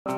Good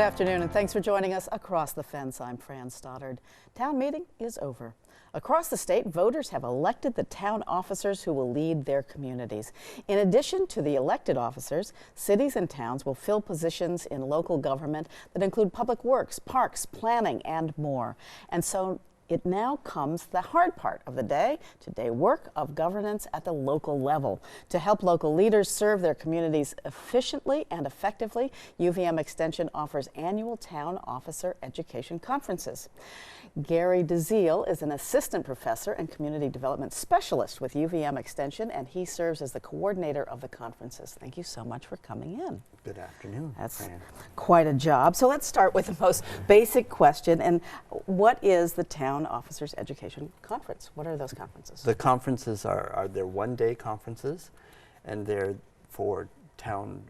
afternoon, and thanks for joining us Across the Fence. I'm Fran Stoddard. Town meeting is over. Across the state, voters have elected the town officers who will lead their communities. In addition to the elected officers, cities and towns will fill positions in local government that include public works, parks, planning, and more. And so it now comes the hard part of the day-to-day work of governance at the local level. To help local leaders serve their communities efficiently and effectively, UVM Extension offers annual town officer education conferences. Gary DeZiel is an assistant professor and community development specialist with UVM Extension, and he serves as the coordinator of the conferences. Thank you so much for coming in. Good afternoon. That's quite a job. So let's start with the most basic question. And what is the Town Officers Education Conference? What are those conferences? The conferences are they're one-day conferences, and they're for town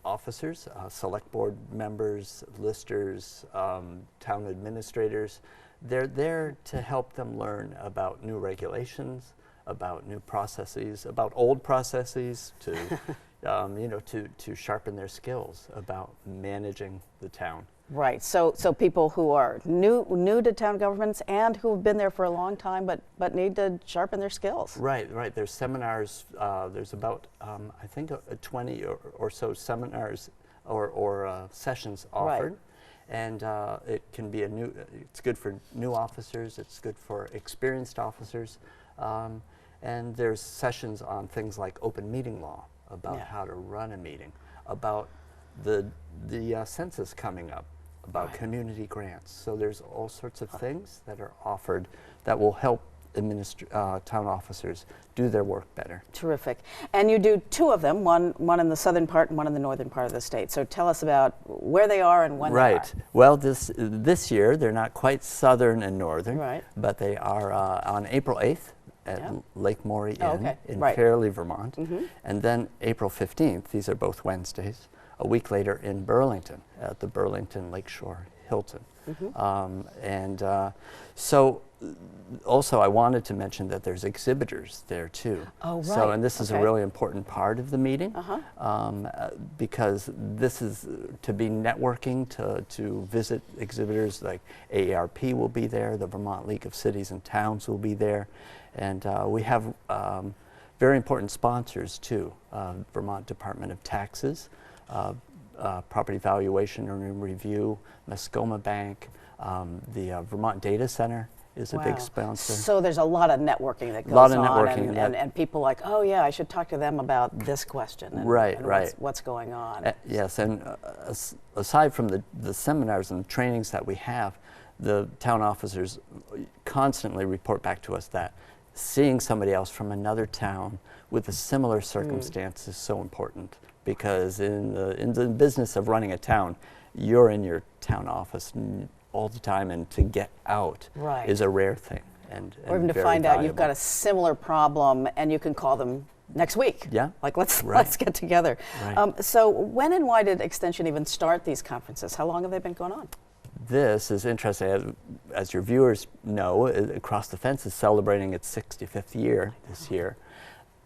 officers, select board members, listers, town administrators. They're there to help them learn about new regulations, about new processes, about old processes, to to sharpen their skills about managing the town. Right. So people who are new to town governments and who have been there for a long time but need to sharpen their skills. Right. There's seminars. There's about I think 20 or so seminars or sessions offered. Right. And it can be it's good for new officers, it's good for experienced officers. And there's sessions on things like open meeting law, about how to run a meeting, about the census coming up, about community grants. So there's all sorts of things that are offered that will help town officers do their work better. Terrific. And you do two of them, one in the southern part and one in the northern part of the state. So tell us about where they are and when they are. Right. Well, this year they're not quite southern and northern, but they are on April 8th at Lake Maury Inn in Fairleigh, Vermont. And then April 15th, these are both Wednesdays, a week later in Burlington at the Burlington Lakeshore Hilton. So also I wanted to mention that there's exhibitors there too. Oh, right. So, and this is a really important part of the meeting because this is to be networking, to visit exhibitors like AARP will be there, the Vermont League of Cities and Towns will be there, and we have very important sponsors too, Vermont Department of Taxes, Property Valuation and Review, Muskoma Bank, the Vermont Data Center is a big sponsor. So there's a lot of networking that goes on. A lot of networking. And people like, oh yeah, I should talk to them about this question. And what's going on. Yes, and aside from the seminars and trainings that we have, the town officers constantly report back to us that seeing somebody else from another town with a similar circumstance is so important. Because in the business of running a town, you're in your town office all the time, and to get out is a rare thing. Or even to find out you've got a similar problem, and you can call them next week. Yeah. Like let's get together. Right. So when and why did Extension even start these conferences? How long have they been going on? This is interesting. As your viewers know, Across the Fence is celebrating its 65th year this year.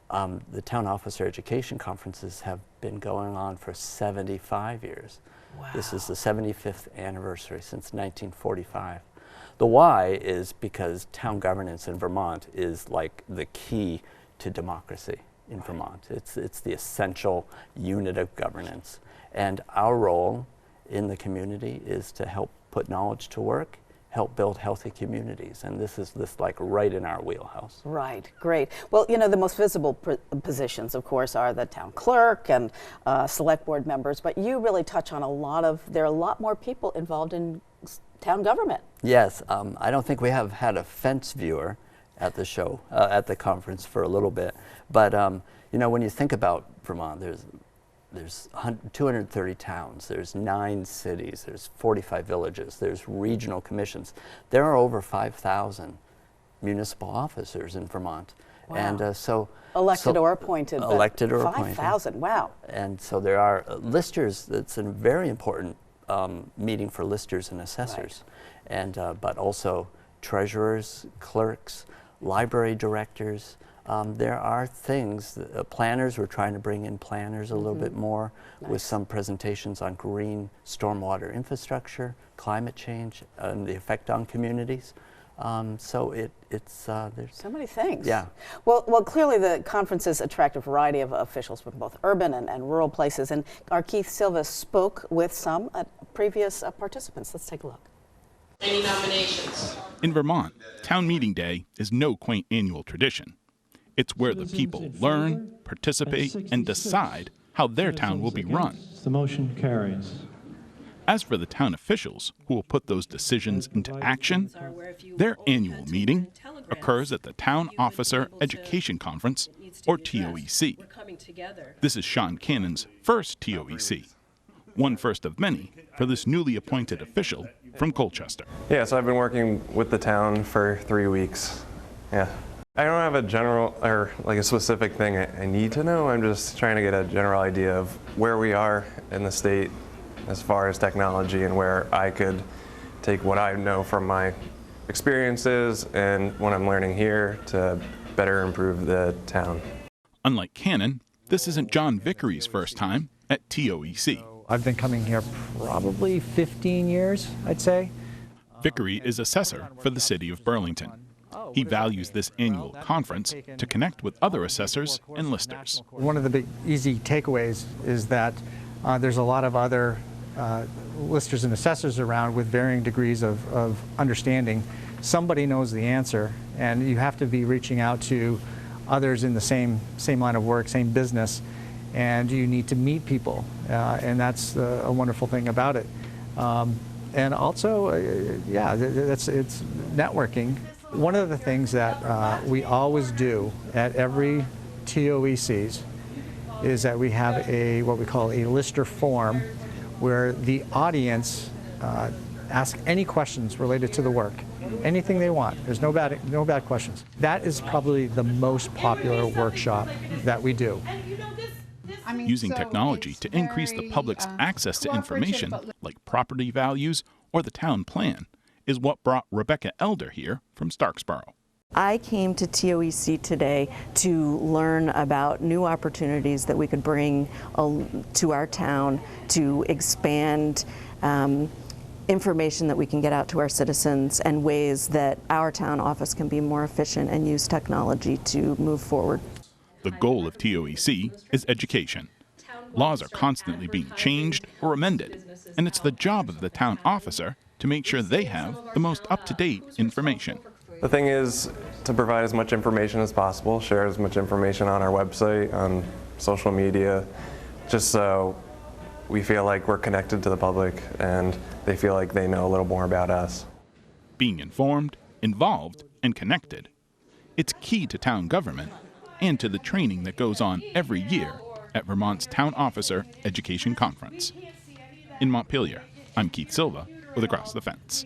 The Town Officer Education Conferences have been going on for 75 years. Wow. This is the 75th anniversary since 1945. The why is because town governance in Vermont is like the key to democracy in Vermont. It's the essential unit of governance. And our role in the community is to help put knowledge to work, help build healthy communities, and this is like right in our wheelhouse. Right, great. Well, the most visible positions, of course, are the town clerk and select board members, but you really touch on there are a lot more people involved in town government. Yes, I don't think we have had a fence viewer at the show, at the conference for a little bit, but when you think about Vermont, there's 230 towns, there's 9 cities, there's 45 villages, there's regional commissions. There are over 5,000 municipal officers in Vermont. Wow. And elected or appointed. Elected or appointed. 5,000, wow. And so there are listers. It's a very important meeting for listers and assessors, right. And but also treasurers, clerks, library directors. There are things, planners, we're trying to bring in planners a little bit more, with some presentations on green stormwater infrastructure, climate change, and the effect on communities. So it's there's so many things. Yeah. Well, clearly the conferences attract a variety of officials from both urban and rural places. And our Keith Silva spoke with some previous participants. Let's take a look. Any nominations? In Vermont, town meeting day is no quaint annual tradition. It's where the people learn, participate, and decide how their town will be run. The motion carries. As for the town officials who will put those decisions into action, their annual meeting occurs at the Town Officer Education Conference, or TOEC. This is Sean Cannon's first TOEC, one first of many for this newly appointed official from Colchester. Yeah, so I've been working with the town for 3 weeks. Yeah. I don't have a general or like a specific thing I need to know. I'm just trying to get a general idea of where we are in the state as far as technology and where I could take what I know from my experiences and what I'm learning here to better improve the town. Unlike Cannon, this isn't John Vickery's first time at TOEC. I've been coming here probably 15 years, I'd say. Vickery is assessor for the city of Burlington. He values this annual conference to connect with other assessors and listers. One of the big easy takeaways is that there's a lot of other listers and assessors around with varying degrees of understanding. Somebody knows the answer, and you have to be reaching out to others in the same line of work, same business, and you need to meet people, and that's a wonderful thing about it. And also, it's networking. One of the things that we always do at every TOECs is that we have what we call a lister forum, where the audience ask any questions related to the work, anything they want. There's no bad questions. That is probably the most popular workshop that we do. Using technology to increase the public's access to information, like property values or the town plan, is what brought Rebecca Elder here from Starksboro. I came to TOEC today to learn about new opportunities that we could bring to our town to expand information that we can get out to our citizens and ways that our town office can be more efficient and use technology to move forward. The goal of TOEC is education. Laws are constantly being changed or amended, and it's the job of the town officer to make sure they have the most up-to-date information. The thing is to provide as much information as possible, share as much information on our website, on social media, just so we feel like we're connected to the public and they feel like they know a little more about us. Being informed, involved, and connected. It's key to town government and to the training that goes on every year at Vermont's Town Officer Education Conference. In Montpelier, I'm Keith Silva with Across the Fence.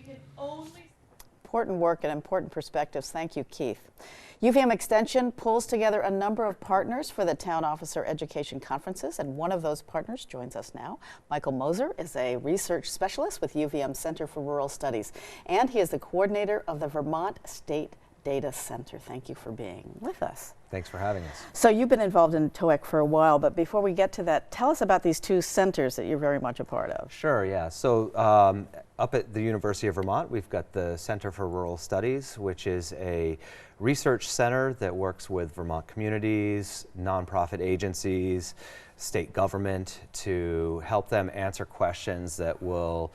Important work and important perspectives. Thank you, Keith. UVM Extension pulls together a number of partners for the Town Officer Education Conferences, and one of those partners joins us now. Michael Moser is a research specialist with UVM Center for Rural Studies, and he is the coordinator of the Vermont State Data Center. Thank you for being with us. Thanks for having us. So you've been involved in TOEC for a while, but before we get to that, tell us about these two centers that you're very much a part of. Sure, yeah. So up at the University of Vermont, we've got the Center for Rural Studies, which is a research center that works with Vermont communities, nonprofit agencies, state government to help them answer questions that will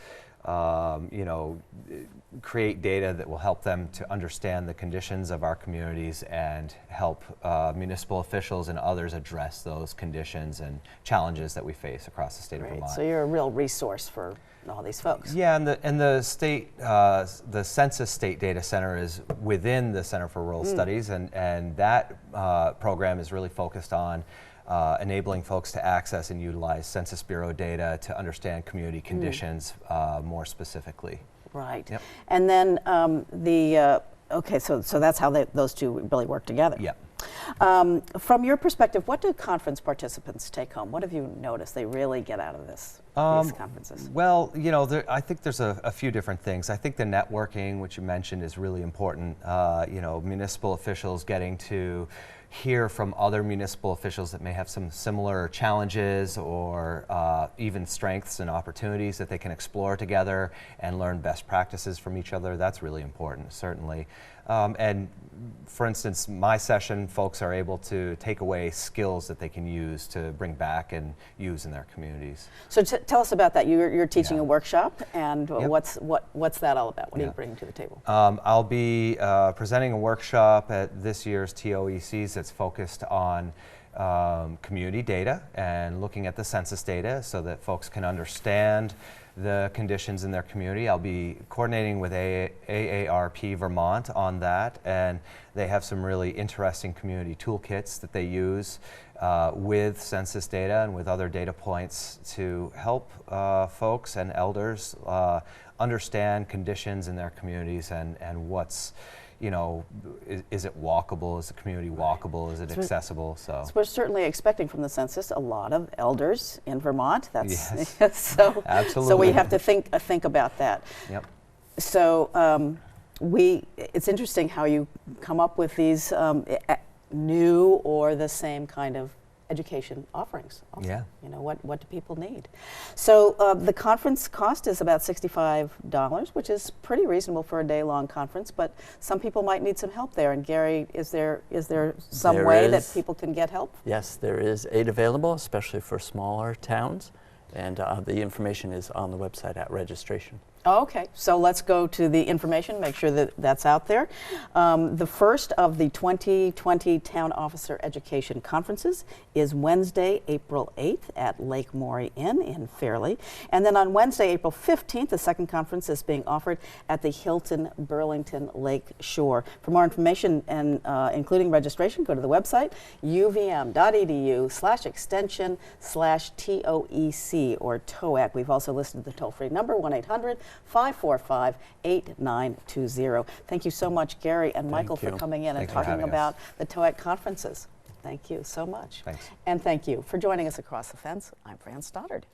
create data that will help them to understand the conditions of our communities and help municipal officials and others address those conditions and challenges that we face across the state of Vermont. So you're a real resource for all these folks. Yeah, and the state, the Census State Data Center is within the Center for Rural Studies, and that program is really focused on enabling folks to access and utilize Census Bureau data to understand community conditions more specifically. Right. Yep. And then the Okay, so that's how those two really work together. Yeah. From your perspective, what do conference participants take home? What have you noticed they really get out of these conferences? Well, I think there's a few different things. I think the networking, which you mentioned, is really important. Municipal officials getting to hear from other municipal officials that may have some similar challenges or even strengths and opportunities that they can explore together and learn best practices from each other. That's really important, certainly. And for instance, my session, folks are able to take away skills that they can use to bring back and use in their communities. So tell us about that. You're teaching a workshop, and Yep. what's that all about? What are you bringing to the table? I'll be presenting a workshop at this year's TOECs that's focused on community data and looking at the census data so that folks can understand the conditions in their community. I'll be coordinating with AARP Vermont on that, and they have some really interesting community toolkits that they use with census data and with other data points to help folks and elders understand conditions in their communities and what's, is it walkable? Is the community walkable? Is it accessible? So we're certainly expecting from the census a lot of elders in Vermont. That's yes. so. Absolutely. So we have to think about that. Yep. So it's interesting how you come up with these new or the same kind of education offerings. Also. Yeah. What do people need? So the conference cost is about $65, which is pretty reasonable for a day-long conference, but some people might need some help there. And Gary, is there some way that people can get help? Yes, there is aid available, especially for smaller towns, and the information is on the website at registration. Okay, so let's go to the information, make sure that that's out there. The first of the 2020 Town Officer Education Conferences is Wednesday, April 8th at Lake Maury Inn in Fairleigh. And then on Wednesday, April 15th, the second conference is being offered at the Hilton Burlington Lake Shore. For more information and including registration, go to the website uvm.edu/extension/TOEC or TOEC. We've also listed the toll-free number, 1-800-545-8920. Thank you so much, Gary and Michael, for coming in and talking about the TOEC conferences. Thank you so much. Thanks. And thank you for joining us across the fence. I'm Fran Stoddard.